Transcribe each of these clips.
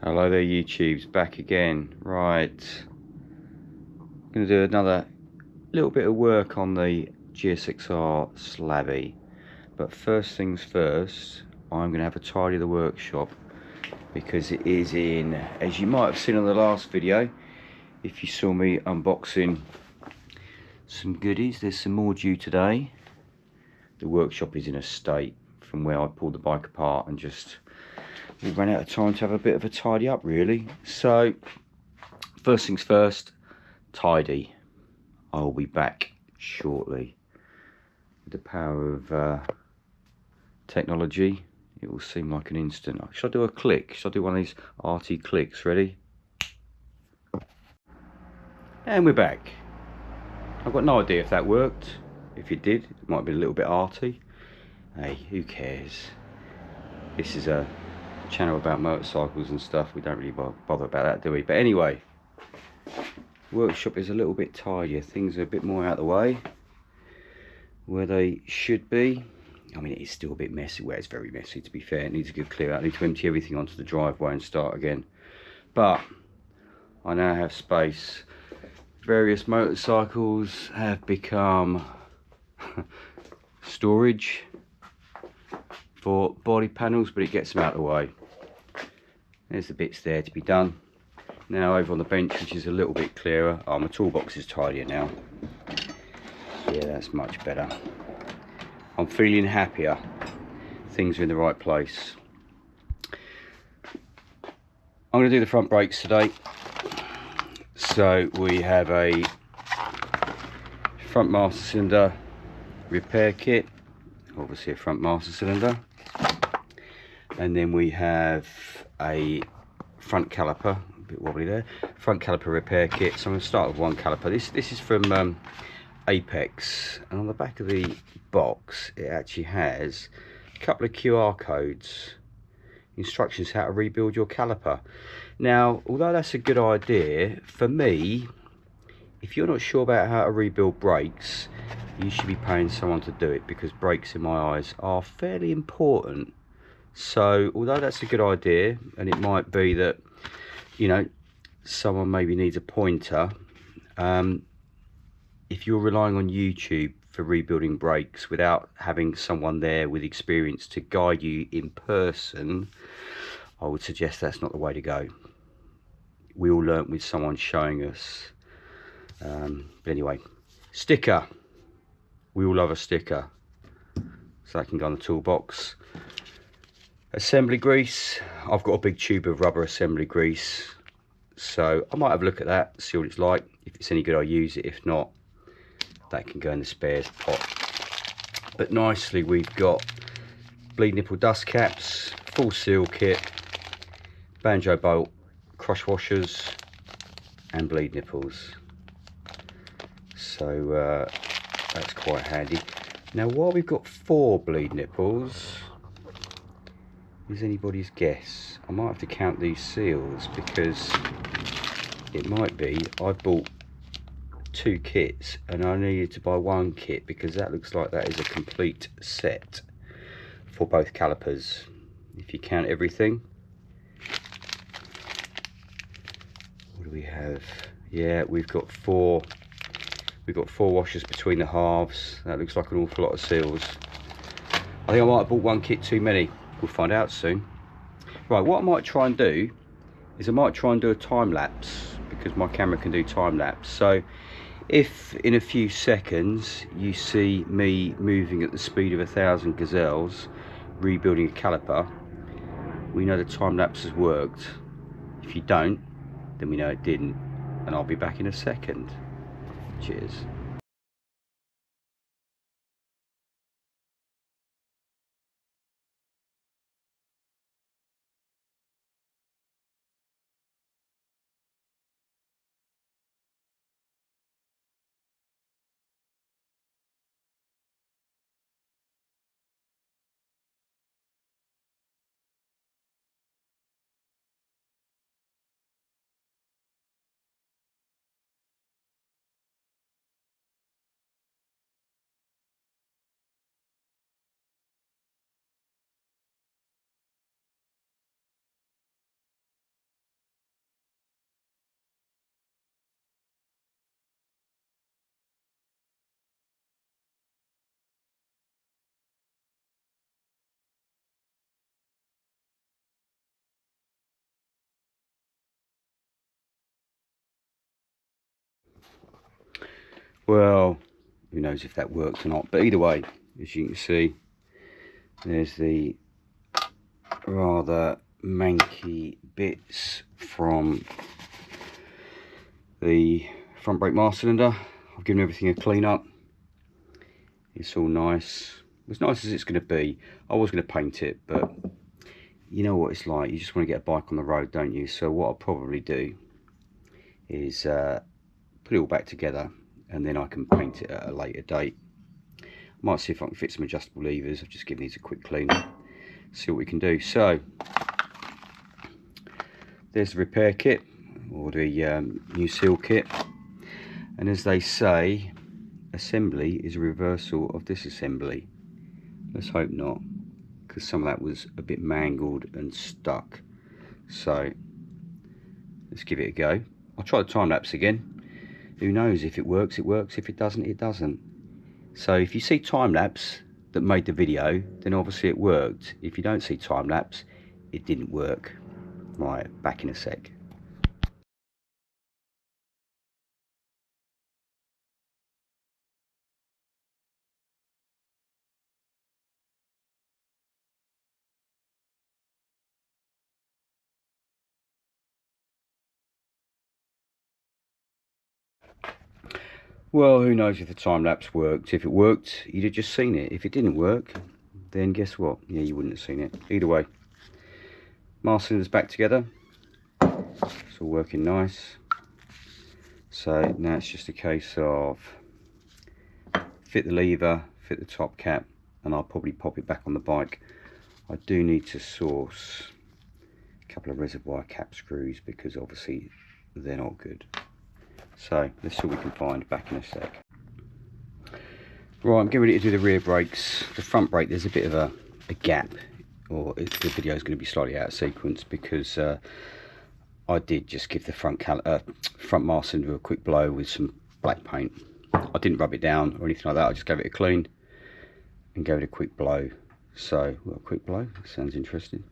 Hello there YouTubes, back again. Right, I'm going to do another little bit of work on the GSXR Slabbie. But first things first, I'm going to have a tidy of the workshop because it is in, as you might have seen on the last video, if you saw me unboxing some goodies, there's some more due today. The workshop is in a state from where I pulled the bike apart and just we ran out of time to have a bit of a tidy up really. So first things first, tidy. I'll be back shortly. With the power of technology, it will seem like an instant. Should I do a click? Should I do one of these arty clicks? Ready? And we're back. I've got no idea if that worked. If it did, it might be a little bit arty. Hey, who cares? This is a channel about motorcycles and stuff. We don't really bother about that, do we? But anyway, workshop is a little bit tidier. Things are a bit more out of the way where they should be. I mean, it is still a bit messy. Well, it's very messy, to be fair. It needs a good clear out. I need to empty everything onto the driveway and start again. But I now have space. Various motorcycles have become storage for body panels, but it gets them out of the way. There's the bits there to be done. Now over on the bench, which is a little bit clearer. Oh, my toolbox is tidier now. Yeah, that's much better. I'm feeling happier. Things are in the right place. I'm going to do the front brakes today. So we have a front master cylinder repair kit. Obviously a front master cylinder. And then we have a front caliper, a bit wobbly there, front caliper repair kit. So I'm going to start with one caliper. This is from Apex, and on the back of the box it actually has a couple of QR codes, instructions how to rebuild your caliper. Now, although that's a good idea, for me, if you're not sure about how to rebuild brakes, you should be paying someone to do it, because brakes in my eyes are fairly important. So although that's a good idea, and it might be that, you know, someone maybe needs a pointer, if you're relying on YouTube for rebuilding brakes without having someone there with experience to guide you in person, I would suggest that's not the way to go. We all learnt with someone showing us. But anyway, sticker. We all love a sticker. So that can go on the toolbox. Assembly grease. I've got a big tube of rubber assembly grease, so I might have a look at that, see what it's like. If it's any good, I'll use it. If not, that can go in the spares pot. But nicely, we've got bleed nipple dust caps, full seal kit, banjo bolt, cross washers, and bleed nipples. So that's quite handy. Now, while we've got 4 bleed nipples, is anybody's guess? I might have to count these seals, because it might be I bought 2 kits and I needed to buy 1 kit, because that looks like that is a complete set for both calipers. If you count everything, what do we have? Yeah, we've got 4 washers between the halves. That looks like an awful lot of seals. I think I might have bought 1 kit too many. We'll find out soon. Right, what I might try and do is I might try and do a time lapse, because my camera can do time lapse. So if in a few seconds you see me moving at the speed of 1,000 gazelles rebuilding a caliper, we know the time lapse has worked. If you don't, then we know it didn't, and I'll be back in a second. Cheers. Well, who knows if that works or not, but either way, as you can see, there's the rather manky bits from the front brake master cylinder. I've given everything a clean up. It's all nice, as nice as it's going to be. I was going to paint it, but you know what it's like, you just want to get a bike on the road, don't you? So what I'll probably do is put it all back together, and then I can paint it at a later date. I might see if I can fit some adjustable levers. I've just given these a quick clean, see what we can do. So there's the repair kit, or the new seal kit, and as they say, assembly is a reversal of disassembly. Let's hope not, because some of that was a bit mangled and stuck. So let's give it a go. I'll try the time lapse again. Who knows, if it works, it works. If it doesn't, it doesn't. So if you see time lapse that made the video, then obviously it worked. If you don't see time lapse, it didn't work. Right, back in a sec. Well, who knows if the time lapse worked. If it worked, you'd have just seen it. If it didn't work, then guess what? Yeah, you wouldn't have seen it. Either way, master cylinder's back together. It's all working nice. So now it's just a case of fit the lever, fit the top cap, and I'll probably pop it back on the bike. I do need to source a couple of reservoir cap screws, because obviously they're not good. So let's see what we can find, back in a sec. Right, I'm getting ready to do the rear brakes. The front brake, there's a bit of a gap, or the video is going to be slightly out of sequence, because I did just give the front master cylinder a quick blow with some black paint. I didn't rub it down or anything like that, I just gave it a clean and gave it a quick blow. So, well, a quick blow, that sounds interesting.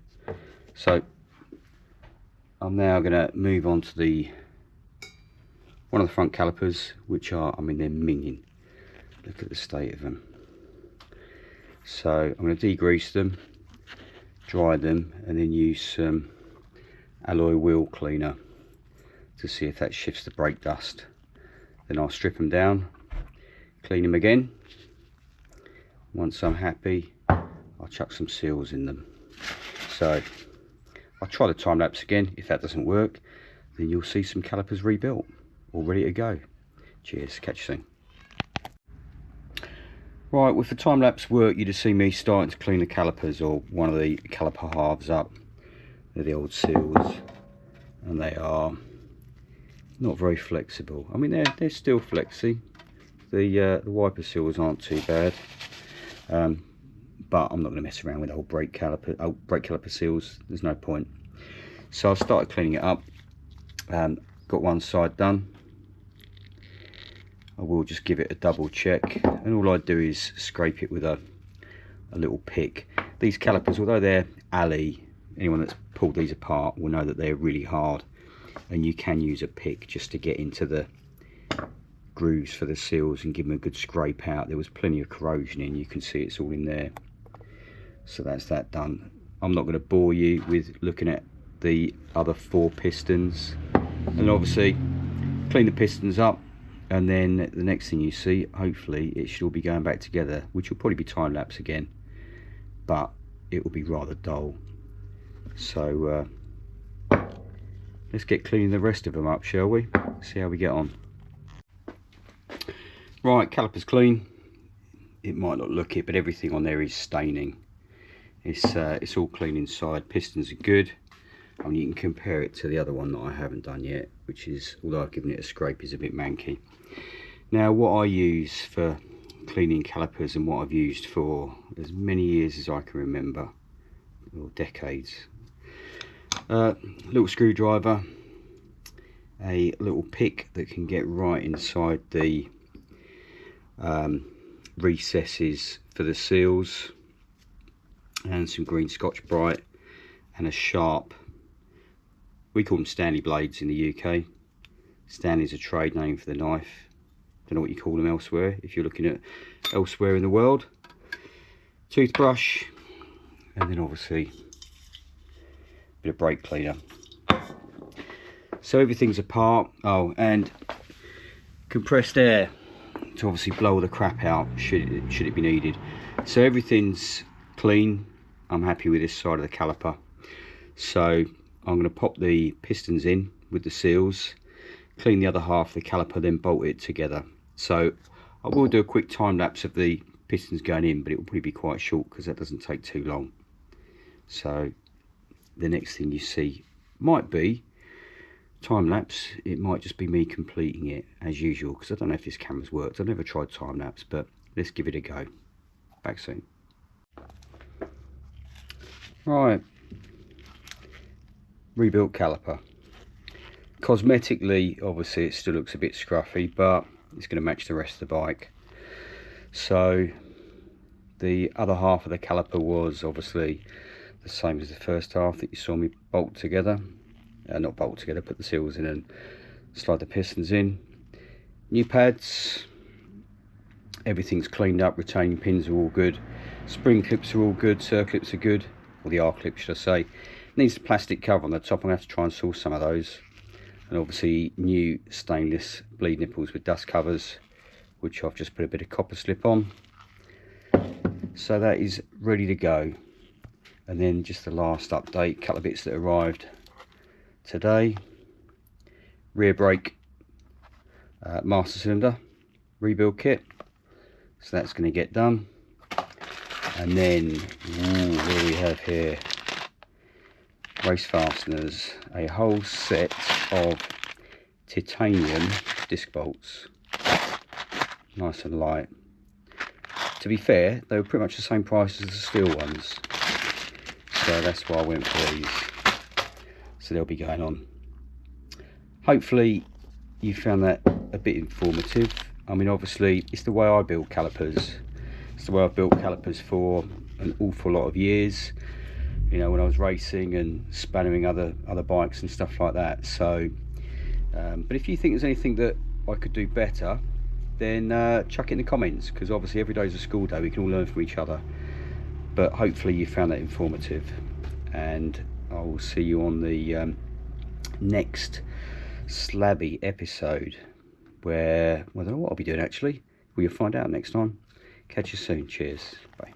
So I'm now going to move on to the one of the front calipers, which are, I mean, they're minging. Look at the state of them. So I'm going to degrease them, dry them, and then use some alloy wheel cleaner to see if that shifts the brake dust. Then I'll strip them down, clean them again. Once I'm happy, I'll chuck some seals in them. So I'll try the time lapse again. If that doesn't work, then you'll see some calipers rebuilt, all ready to go. Cheers, catch you soon. Right, with the time lapse work, you'd have seen me starting to clean the calipers, or one of the caliper halves up. They're the old seals, and they are not very flexible. I mean, they're still flexy. The wiper seals aren't too bad, but I'm not going to mess around with the whole brake caliper seals. There's no point. So I've started cleaning it up. Got one side done. I will just give it a double check, and all I do is scrape it with a little pick. These calipers, although they're alley, anyone that's pulled these apart will know that they're really hard, and you can use a pick just to get into the grooves for the seals and give them a good scrape out. There was plenty of corrosion in, you can see it's all in there. So that's that done. I'm not going to bore you with looking at the other 4 pistons, and obviously clean the pistons up, and then the next thing you see, hopefully it should all be going back together, which will probably be time lapse again, but it will be rather dull. So let's get cleaning the rest of them up, shall we? See how we get on. Right, caliper's clean. It might not look it, but everything on there is staining. It's all clean inside. Pistons are good. I mean, you can compare it to the other one that I haven't done yet, which is, although I've given it a scrape, is a bit manky. Now, what I use for cleaning calipers, and what I've used for as many years as I can remember, or decades, little screwdriver, a little pick that can get right inside the recesses for the seals, and some green Scotch-Brite, and a sharp, we call them Stanley blades in the UK. Stanley's a trade name for the knife. don't know what you call them elsewhere if you're looking at elsewhere in the world. Toothbrush, and then obviously a bit of brake cleaner. So everything's apart. Oh, and compressed air to obviously blow all the crap out should it be needed. So everything's clean. I'm happy with this side of the caliper. So I'm going to pop the pistons in with the seals, clean the other half of the caliper, then bolt it together. So I will do a quick time lapse of the pistons going in, but it will probably be quite short because that doesn't take too long. So the next thing you see might be time lapse. It might just be me completing it as usual, because I don't know if this camera's worked. I've never tried time lapse, but let's give it a go. Back soon. Right, rebuilt caliper. Cosmetically, obviously it still looks a bit scruffy, but it's going to match the rest of the bike. So the other half of the caliper was obviously the same as the first half that you saw me bolt together. Not bolt together, put the seals in and slide the pistons in. New pads, everything's cleaned up, retaining pins are all good, spring clips are all good, circlips are good, or the R-clip should I say. Needs a plastic cover on the top. I'm going to have to try and source some of those. And obviously new stainless bleed nipples with dust covers, which I've just put a bit of copper slip on. So that is ready to go. And then just the last update, couple of bits that arrived today. Rear brake master cylinder rebuild kit, so that's going to get done. And then what do we have here? Race fasteners, a whole set of titanium disc bolts, nice and light. To be fair, they were pretty much the same price as the steel ones, so that's why I went for these. So they'll be going on. Hopefully you found that a bit informative. I mean, obviously it's the way I build calipers. It's the way I've built calipers for an awful lot of years, you know, when I was racing and spannering other bikes and stuff like that. So but if you think there's anything that I could do better, then chuck it in the comments, because obviously every day is a school day, we can all learn from each other. But hopefully you found that informative, and I will see you on the next Slabbie episode, where, well, I don't know what I'll be doing actually. We'll find out next time. Catch you soon. Cheers. Bye.